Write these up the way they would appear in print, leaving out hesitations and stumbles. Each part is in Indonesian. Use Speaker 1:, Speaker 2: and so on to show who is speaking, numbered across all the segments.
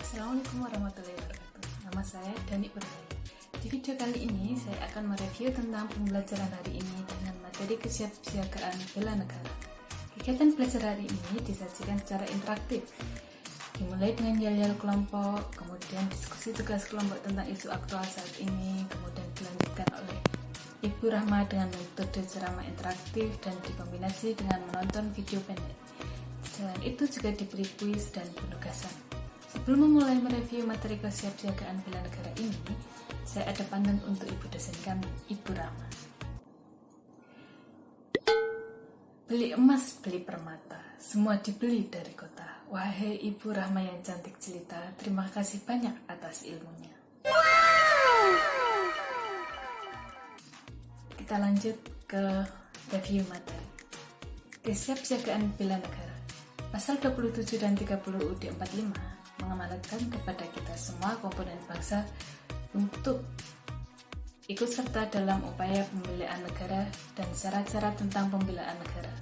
Speaker 1: Assalamualaikum warahmatullahi wabarakatuh. Nama saya Dani Purwani. Di video kali ini saya akan mereview tentang pembelajaran hari ini dengan materi kesiapsiagaan bela negara. Kegiatan belajar hari ini disajikan secara interaktif, dimulai dengan yel-yel kelompok, kemudian diskusi tugas kelompok tentang isu aktual saat ini, kemudian dilanjutkan oleh Ibu Rahma dengan metode ceramah interaktif dan dikombinasi dengan menonton video pendek. Selain itu juga diberi kuis dan penugasan. Sebelum memulai mereview materi kesiapsiagaan bela negara ini, saya ada pantun untuk ibu dosen kami, Ibu Rahma. Beli emas, beli permata, semua dibeli dari kota. Wahai Ibu Rahma yang cantik jelita, terima kasih banyak atas ilmunya. Kita lanjut ke review materi. Kesiapsiagaan bela negara. Pasal 27 dan 30 UUD 45 mengamanatkan kepada kita semua komponen bangsa untuk ikut serta dalam upaya pembelaan negara dan syarat-syarat tentang pembelaan negara.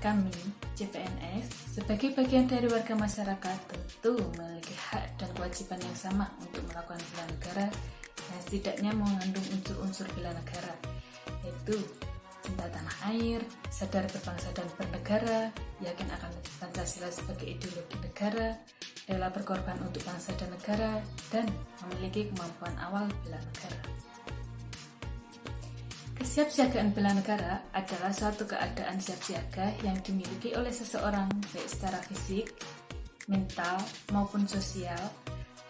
Speaker 1: Kami, CPNS, sebagai bagian dari warga masyarakat tentu memiliki hak dan kewajiban yang sama untuk melakukan bela negara yang setidaknya mengandung unsur-unsur bela negara, yaitu cinta tanah air, sadar berbangsa dan bernegara, yakin akan Pancasila sebagai ideologi negara, rela berkorban untuk bangsa dan negara, dan memiliki kemampuan awal bela negara. Kesiapsiagaan bela negara adalah suatu keadaan siap siaga yang dimiliki oleh seseorang baik secara fisik, mental, maupun sosial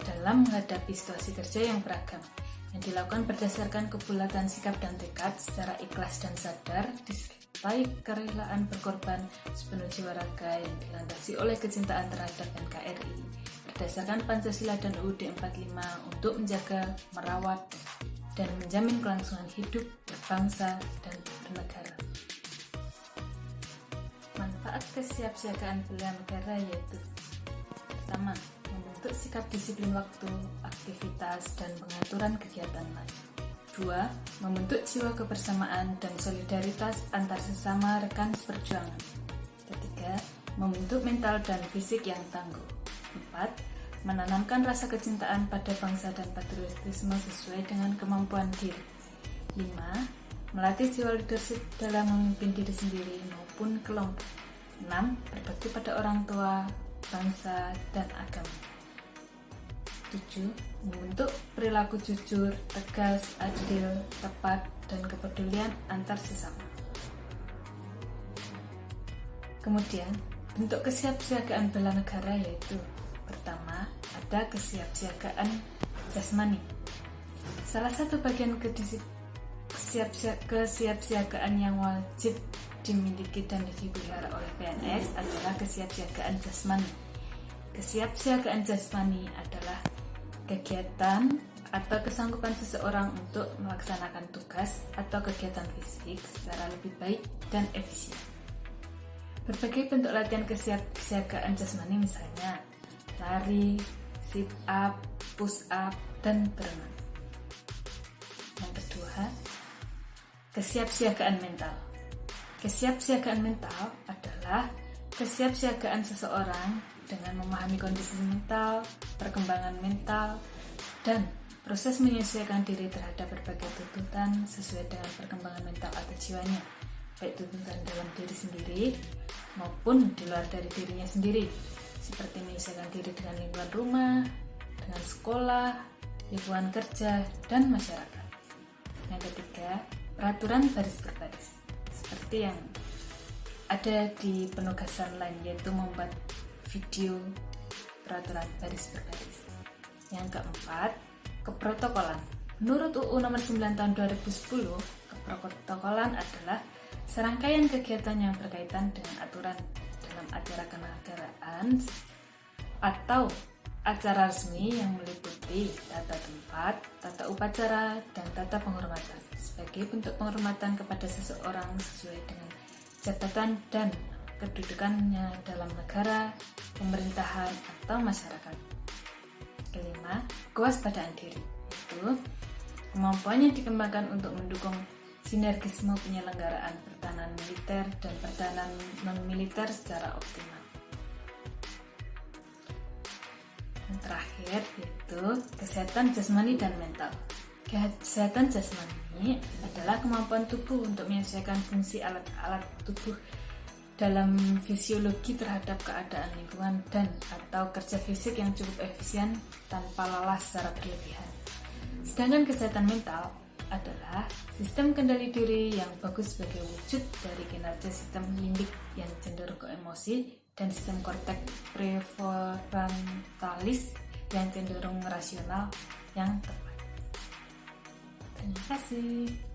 Speaker 1: dalam menghadapi situasi kerja yang beragam, yang dilakukan berdasarkan kebulatan sikap dan tekad secara ikhlas dan sadar, disertai kerelaan berkorban sepenuh jiwa raga yang dilandasi oleh kecintaan terhadap NKRI berdasarkan Pancasila dan UUD 45 untuk menjaga, merawat, dan menjamin kelangsungan hidup berbangsa dan bernegara. Manfaat kesiapsiagaan bela negara yaitu: pertama, membentuk sikap disiplin waktu, aktivitas, dan pengaturan kegiatan lain. 2. Membentuk jiwa kebersamaan dan solidaritas antar sesama rekan seperjuangan. 3. Membentuk mental dan fisik yang tangguh. 4. Menanamkan rasa kecintaan pada bangsa dan patriotisme sesuai dengan kemampuan diri. 5. Melatih jiwa leadership dalam memimpin diri sendiri maupun kelompok. 6. Berbakti pada orang tua, bangsa, dan agama. 7. Membentuk perilaku jujur, tegas, adil, tepat, dan kepedulian antar sesama. Kemudian, bentuk kesiapsiagaan bela negara yaitu: pertama, ada kesiapsiagaan jasmani. Salah satu bagian kesiapsiagaan yang wajib dimiliki dan dipelihara oleh PNS adalah kesiapsiagaan jasmani. Kesiapsiagaan jasmani adalah kegiatan atau kesanggupan seseorang untuk melaksanakan tugas atau kegiatan fisik secara lebih baik dan efisien. Berbagai bentuk latihan kesiapsiagaan jasmani misalnya lari, sit up, push up, dan berenang. Yang kedua, kesiapsiagaan mental. Kesiapsiagaan mental adalah kesiapsiagaan seseorang dengan memahami kondisi mental, perkembangan mental, dan proses menyesuaikan diri terhadap berbagai tuntutan sesuai dengan perkembangan mental atau jiwanya, baik tuntutan dalam diri sendiri maupun di luar dari dirinya sendiri, seperti menyesuaikan diri dengan lingkungan rumah, dengan sekolah, lingkungan kerja, dan masyarakat. Yang ketiga, peraturan baris berbaris, seperti yang ada di penugasan lain, yaitu membuat video peraturan baris berbaris. Yang keempat, keprotokolan. Menurut UU Nomor 9 Tahun 2010, keprotokolan adalah serangkaian kegiatan yang berkaitan dengan aturan dalam acara kenegaraan atau acara resmi yang meliputi tata tempat, tata upacara, dan tata penghormatan sebagai bentuk penghormatan kepada seseorang sesuai dengan jabatan dan kedudukannya dalam negara, pemerintahan, atau masyarakat. Kelima, kewaspadaan diri, yaitu kemampuannya dikembangkan untuk mendukung sinergisme penyelenggaraan pertahanan militer dan pertahanan non-militer secara optimal. Yang terakhir yaitu kesehatan jasmani dan mental. Kesehatan jasmani adalah kemampuan tubuh untuk menyesuaikan fungsi alat-alat tubuh dalam fisiologi terhadap keadaan lingkungan dan atau kerja fisik yang cukup efisien tanpa lelah secara berlebihan. Sedangkan kesehatan mental adalah sistem kendali diri yang bagus sebagai wujud dari kinerja sistem limbik yang cenderung ke emosi dan sistem korteks prefrontalis yang cenderung rasional yang tepat. Terima kasih.